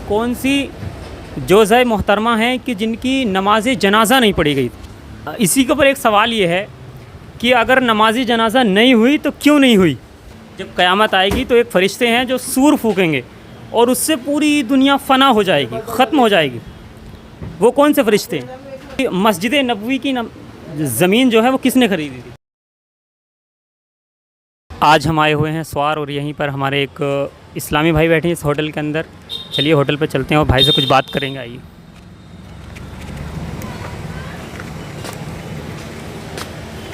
कौन सी जोज़ा मोहतरमा हैं कि जिनकी नमाज जनाज़ा नहीं पढ़ी गई। इसी के ऊपर एक सवाल ये है कि अगर नमाज जनाज़ा नहीं हुई तो क्यों नहीं हुई। जब क़यामत आएगी तो एक फ़रिश्ते हैं जो सूर फूकेंगे और उससे पूरी दुनिया फ़ना हो जाएगी, ख़त्म हो जाएगी। वो कौन से फ़रिश्ते हैं? मस्जिद नबवी की ज़मीन जो है वो किसने ख़रीदी थी? आज हम आए हुए हैं स्वार और यहीं पर हमारे एक इस्लामी भाई बैठे हैं इस होटल के अंदर। चलिए होटल पर चलते हैं और भाई से कुछ बात करेंगे। आइए।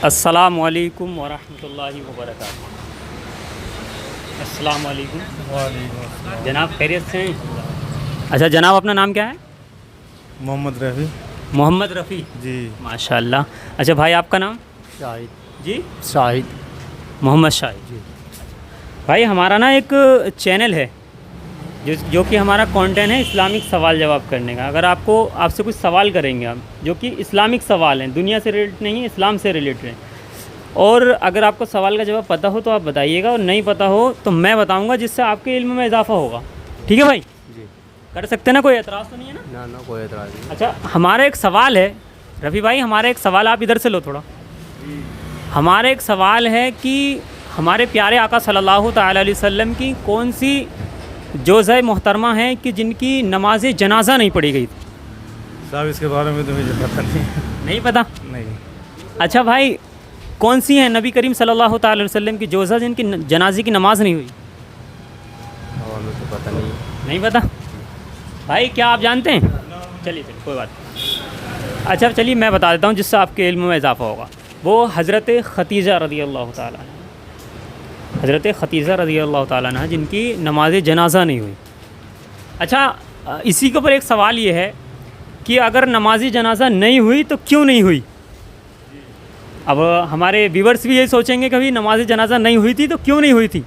अस्सलामु अलैकुम वरहमतुल्लाहि वबरकातुहू। अस्सलामु अलैकुम जनाब, खैरियत से हैं? अच्छा जनाब, अपना नाम क्या है? मोहम्मद रफ़ी। मोहम्मद रफ़ी जी माशाल्लाह। अच्छा भाई, आपका नाम? शाहिद। जी शाहिद। मोहम्मद शाहिद जी। भाई हमारा ना एक चैनल है जो कि हमारा कंटेंट है इस्लामिक सवाल जवाब करने का। अगर आपसे कुछ सवाल करेंगे हम जो कि इस्लामिक सवाल हैं, दुनिया से रिलेटेड नहीं है, इस्लाम से रिलेटेड हैं। और अगर आपको सवाल का जवाब पता हो तो आप बताइएगा, और नहीं पता हो तो मैं बताऊंगा, जिससे आपके इल्म में इजाफा होगा। ठीक है भाई जी, कर सकते हैं ना? कोई एतराज़ तो नहीं है ना? ना कोई एतराज़ नहीं। अच्छा, हमारा एक सवाल है रफ़ी भाई, हमारा एक सवाल, आप इधर से लो थोड़ा। हमारा एक सवाल है कि हमारे प्यारे आका सल्लल्लाहु तआला अलैहि वसल्लम की कौन सी जोज़ा मोहतरमा हैं कि जिनकी नमाज जनाज़ा नहीं पढ़ी गई थी। साहब इसके बारे में तो मुझे पता नहीं। नहीं पता? नहीं। अच्छा भाई, कौन सी हैं नबी करीम सल्लल्लाहु तआला अलैहि वसल्लम की जोज़ा जिनकी जनाजे की नमाज नहीं हुई? हमें तो पता नहीं। नहीं पता भाई, क्या आप जानते हैं? चलिए कोई बात नहीं। अच्छा चलिए मैं बता देता हूँ जिससे आपके इल्म में इजाफा होगा। वो हज़रत ख़तीजा रज़ी अल्लाह ताला, हज़रत ख़तीजा रज़ी अल्लाह ताला अन्हा जिनकी नमाज जनाज़ा नहीं हुई। अच्छा, इसी के ऊपर एक सवाल ये है कि अगर नमाज जनाज़ा नहीं हुई तो क्यों नहीं हुई। अब हमारे व्यूवर्स भी यही सोचेंगे कभी नमाज जनाज़ा नहीं हुई थी तो क्यों नहीं हुई थी।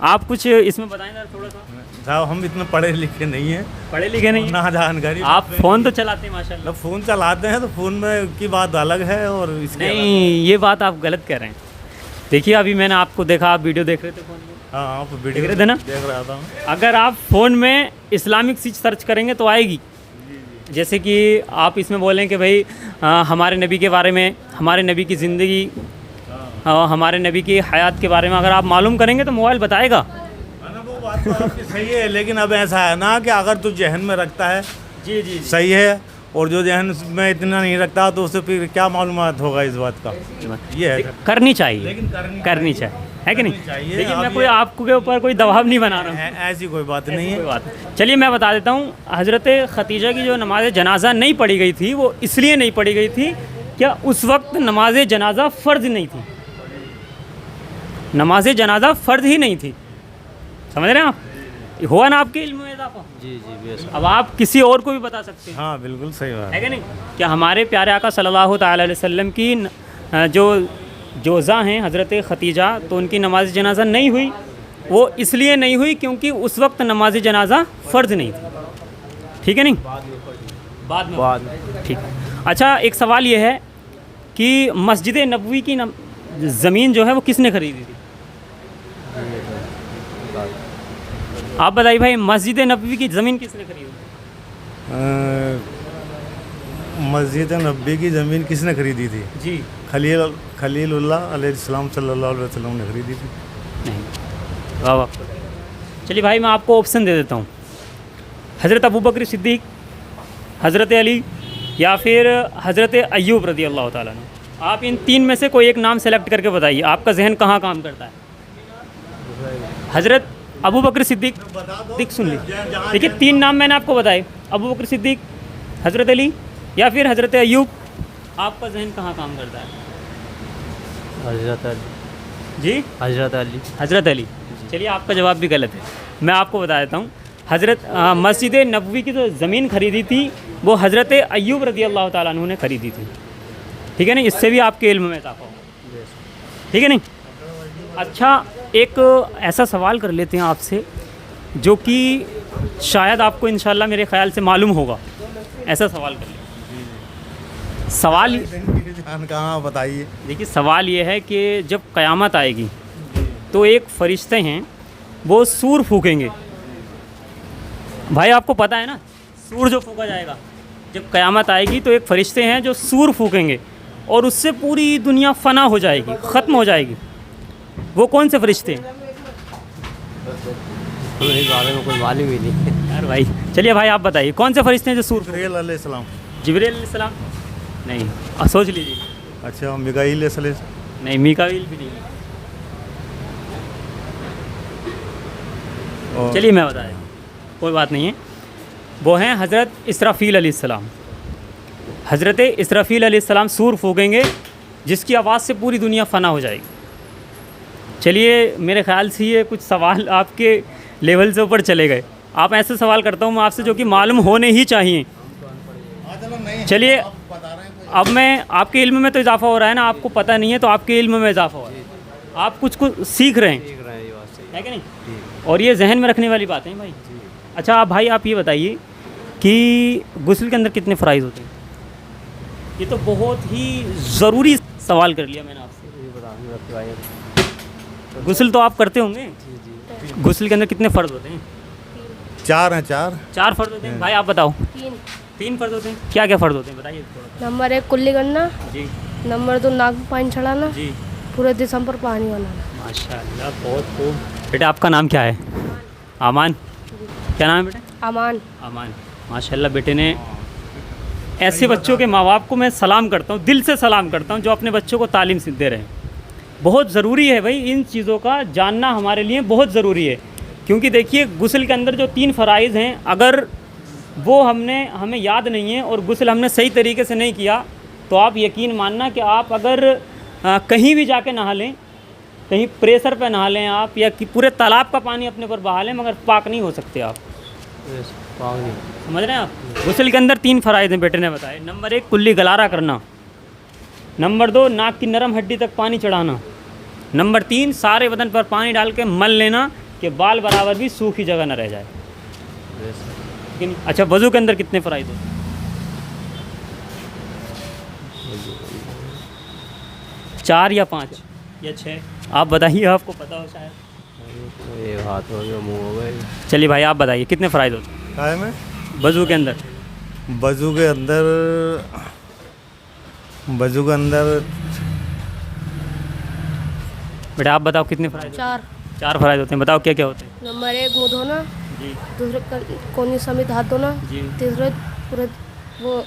आप कुछ इसमें बताएं थोड़ा सा। साहब हम इतने पढ़े लिखे नहीं हैं। पढ़े लिखे नहीं ना जानकारी। आप फ़ोन तो चलाते हैं माशाल्लाह। मतलब फ़ोन चलाते हैं तो फ़ोन में की बात अलग है और इसके नहीं, ये बात आप गलत कह रहे हैं। देखिए अभी मैंने आपको देखा, आप वीडियो देख रहे थे फ़ोन में। हाँ, आप वीडियो देख रहे थे ना? देख रहा था। अगर आप फ़ोन में इस्लामिक चीज़ सर्च करेंगे तो आएगी। जैसे कि आप इसमें बोलें कि भाई हमारे नबी के बारे में, हमारे नबी की ज़िंदगी, हमारे नबी की हयात के बारे में अगर आप मालूम करेंगे तो मोबाइल बताएगा। वो बात तो आपकी सही है, लेकिन अब ऐसा है ना कि अगर तू जहन में रखता है जी जी सही है, और जो जहन में इतना नहीं रखता तो उसे फिर क्या मालूमात होगा इस बात का। ये है, करनी चाहिए, लेकिन करनी चाहिए, है कि नहीं? चाहिए। लेकिन मैं अब कोई आपके ऊपर कोई दबाव नहीं बना रहा हूँ, ऐसी कोई बात नहीं है। कोई बात। चलिए मैं बता देता हूँ, हज़रत ख़तीजा की जो नमाज जनाज़ा नहीं पढ़ी गई थी वो इसलिए नहीं पढ़ी गई थी, क्या उस वक्त नमाज जनाज़ा फ़र्ज़ नहीं थी। नमाज जनाज़ा फ़र्ज़ ही नहीं थी, समझ रहे हैं आप? हुआ ना आपके इल्म में इजाफा? जी जी बेशक। अब आप किसी और को भी बता सकते हैं। हाँ बिल्कुल सही बात है कि नहीं? क्या हमारे प्यारे आका सल्लल्लाहु तआला अलैहि वसल्लम की जो जोज़ा हैं हज़रत ख़तीजा, तो उनकी नमाज जनाज़ा नहीं हुई। वो इसलिए नहीं हुई क्योंकि उस वक्त नमाज जनाज़ा फ़र्ज़ नहीं थी। ठीक है नहीं? बाद में। ठीक है। अच्छा, एक सवाल ये है कि मस्जिद नबवी की ज़मीन जो है वो किसने ख़रीदी थी? आप बताइए भाई, मस्जिद नबवी की ज़मीन किसने खरीदी? मस्जिद नबी की ज़मीन किसने खरीदी थी? जी, खलीलुल्लाह अलैहिस्सलाम सल्लल्लाहु अलैहि वसल्लम ने खरीदी थी। नहीं। वाह वाह। चलिए भाई मैं आपको ऑप्शन दे देता हूँ, हज़रत अबू बकर सिद्दीक़, हज़रत अली, या फिर हज़रत अय्यूब रज़ी अल्लाह ताला अन्हु। आप इन तीन में से कोई एक नाम सेलेक्ट करके बताइए, आपका जहन कहाँ काम करता है। हज़रत अबू बकर सिद्दीक़, सुन लीजिए, देखिए तीन नाम मैंने आपको बताए, अबू बकर सिद्दीक़, हज़रत अली या फिर हज़रत अय्यूब। आपका जहन कहाँ काम करता है? हज़रत अली। जी, हज़रत अली। हज़रत अली। चलिए आपका जवाब भी गलत है, मैं आपको बता देता हूँ। मस्जिद नबवी की जो ज़मीन खरीदी थी वो हज़रत अय्यूब रज़ी अल्लाह ताला अन्हु ने खरीदी थी। ठीक है ना? इससे भी आपके इल्म में इजाफा होगा। ठीक है नहीं? अच्छा, एक ऐसा सवाल कर लेते हैं आपसे जो कि शायद आपको इंशाल्लाह मेरे ख़्याल से मालूम होगा। ऐसा सवाल कर लेते। सवाल कहाँ बताइए। देखिए सवाल ये है कि जब क़यामत आएगी तो एक फ़रिश्ते हैं वो सूर फूकेंगे, भाई आपको पता है ना सूर जो फूका जाएगा, जब क़यामत आएगी तो एक फ़रिश्ते हैं जो सूर फूकेंगे और उससे पूरी दुनिया फ़ना हो जाएगी, ख़त्म हो जाएगी। वो कौन से फ़रिश्ते हैं? इस बारे में कोई मालूम ही नहीं। यार भाई चलिए भाई आप बताइए कौन से फ़रिश्ते हैं जो सूर जिब्रील अलैहिस्सलाम। जिब्रील अलैहिस्सलाम नहीं, सोच लीजिए। अच्छा, मिकाईल अलैहिस्सलाम। नहीं, मीकाईल भी नहीं। और चलिए मैं बता देता हूँ, कोई बात नहीं है। वो हैं हज़रत इसराफ़ील अलैहिस्सलाम। हज़रत इसराफ़ील अलैहिस्सलाम सूर फूकेंगे जिसकी आवाज़ से पूरी दुनिया फ़ना हो जाएगी। चलिए मेरे ख़्याल से ये कुछ सवाल आपके लेवल से ऊपर चले गए। आप ऐसे सवाल करता हूँ मैं आपसे जो कि मालूम होने ही चाहिए। चलिए अब मैं आपके इल्म में तो इजाफ़ा हो रहा है ना, आपको पता नहीं है तो आपके इल्म में इजाफ़ा हो रहा है, आप कुछ सीख रहे हैं, देख रहे हैं, ये बात सही है कि नहीं? और ये जहन में रखने वाली बात है भाई। अच्छा आप भाई आप ये बताइए कि गुस्ल के अंदर कितने फ़राइज़ होते हैं? ये तो बहुत ही ज़रूरी सवाल कर लिया मैंने आपसे। ये बता मेरा भाई। गुस्ल तो आप करते होंगे, गुस्ल के अंदर कितने फ़र्ज होते हैं? 4 हैं, 4। 4 फ़र्ज होते हैं। भाई आप बताओ। 3 फ़र्ज होते हैं। क्या क्या फ़र्ज होते हैं बताइए थोड़ा। नंबर 1 कुल्ली करना, जी नंबर 2 नाक में पानी चढ़ाना, जी पूरे जिस्म पर पानी बनाना। माशाल्लाह बहुत खूब। बेटा आपका नाम क्या है? आमान। क्या नाम है बेटा? अमान। आमान। माशाल्लाह बेटे ने, ऐसे बच्चों के माँ बाप को मैं सलाम करता हूँ, दिल से सलाम करता हूँ जो अपने बच्चों को तालीम दे रहे हैं। बहुत ज़रूरी है भाई, इन चीज़ों का जानना हमारे लिए बहुत ज़रूरी है। क्योंकि देखिए गुस्ल के अंदर जो 3 फ़राइज़ हैं, अगर वो हमें याद नहीं है और गुस्ल हमने सही तरीके से नहीं किया तो आप यकीन मानना कि आप अगर कहीं भी जाके नहा लें, कहीं प्रेशर पे नहा लें आप, या कि पूरे तालाब का पानी अपने ऊपर बहा लें, मगर पाक नहीं हो सकते आप। समझ रहे हैं आप? गुस्ल के अंदर 3 फ़राइज़ हैं बेटे ने बताए। नंबर 1 कुल्ली गलारा करना, नंबर 2 नाक की नरम हड्डी तक पानी चढ़ाना, नंबर 3 सारे बदन पर पानी डाल के मल लेना कि बाल बराबर भी सूखी जगह न रह जाए। लेकिन अच्छा वज़ू के अंदर कितने फ़राइज़ होते हैं? 4 या 5 या 6? आप बताइए, आपको पता हो शायद। ये हाथ हो गया, मुँह हो गए। चलिए भाई आप बताइए कितने फ़राइज़ होते हैं काय में वज़ू के अंदर? वज़ू के अंदर बेटा आप बताओ कितने फ़राइज़? 4 फ़राइज़ होते हैं। बताओ क्या क्या होते हैं? नंबर 1 मुँह धोना, जी दूसरे कोनी समेत हाथ धोना, जी। तीसरे पूरे वो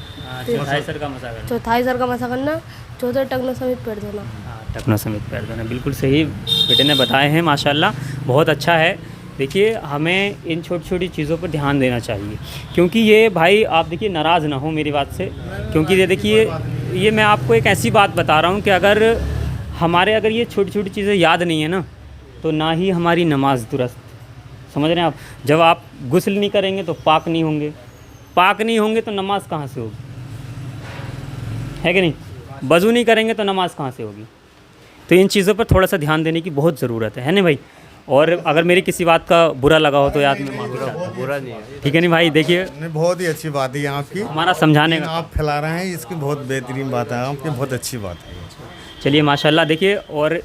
चौथाई सर का मसा करना। चौथाई सर का मसा करना, चौथे टखने समेत पैर धोना। हाँ, टखनों समेत पैर धोना। बिल्कुल सही बेटे ने बताए हैं, माशाल्लाह बहुत अच्छा है। देखिए हमें इन छोटी छोटी चीज़ों पर ध्यान देना चाहिए, क्योंकि ये भाई आप देखिए नाराज़ ना हो मेरी बात से, क्योंकि ये देखिए ये मैं आपको एक ऐसी बात बता रहा हूँ कि अगर ये छोटी छोटी चीज़ें याद नहीं है ना, तो ना ही हमारी नमाज दुरुस्त। समझ रहे हैं आप? जब आप गुस्ल नहीं करेंगे तो पाक नहीं होंगे, पाक नहीं होंगे तो नमाज कहाँ से होगी? है कि नहीं? वज़ू नहीं करेंगे तो नमाज कहाँ से होगी? तो इन चीज़ों पर थोड़ा सा ध्यान देने की बहुत ज़रूरत है ना भाई? और अगर मेरी किसी बात का बुरा लगा हो तो याद में माफ़ी चाहता हूँ। बुरा नहीं है। ठीक है नहीं भाई? देखिए नहीं, बहुत ही अच्छी बात है आपकी, हमारा समझाने का। आप फैला रहे हैं, इसकी बहुत बेहतरीन बात है आपकी, बहुत अच्छी बात है। चलिए माशाल्लाह देखिए, और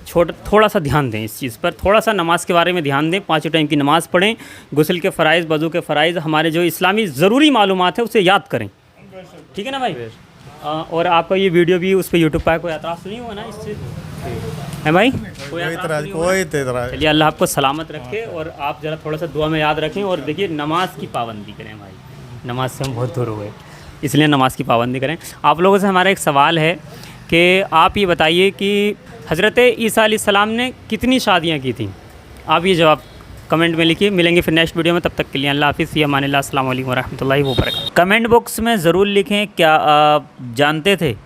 थोड़ा सा ध्यान दें इस चीज़ पर, थोड़ा सा नमाज के बारे में ध्यान दें, 5 टाइम की नमाज़ पढ़ें, गुस्ल के फ़राइज़, वज़ू के फ़राइज़, हमारे जो इस्लामी ज़रूरी मालूमात है उसे याद करें। ठीक है ना भाई? और आपका ये वीडियो भी उस पर यूट्यूब पर कोई एतराज़ नहीं हुआ ना इससे? है भाई? कोई एतराज़? चलिए अल्लाह आपको सलामत रखे, और आप ज़रा थोड़ा सा दुआ में याद रखें। और देखिए नमाज की पाबंदी करें भाई, नमाज से हम बहुत दूर हो गए, इसलिए नमाज की पाबंदी करें। आप लोगों से हमारा एक सवाल है कि आप ये बताइए कि हज़रत ईसा अलैहिस्सलाम ने कितनी शादियाँ की थी? आप ये जवाब कमेंट में लिखिए। मिलेंगे फिर नेक्स्ट वीडियो में, तब तक के लिए अल्लाह हाफ़िज़, फ़ी अमानिल्लाह, अस्सलामु अलैकुम व रहमतुल्लाहि व बरकातहू। कमेंट बॉक्स में ज़रूर लिखें क्या आप जानते थे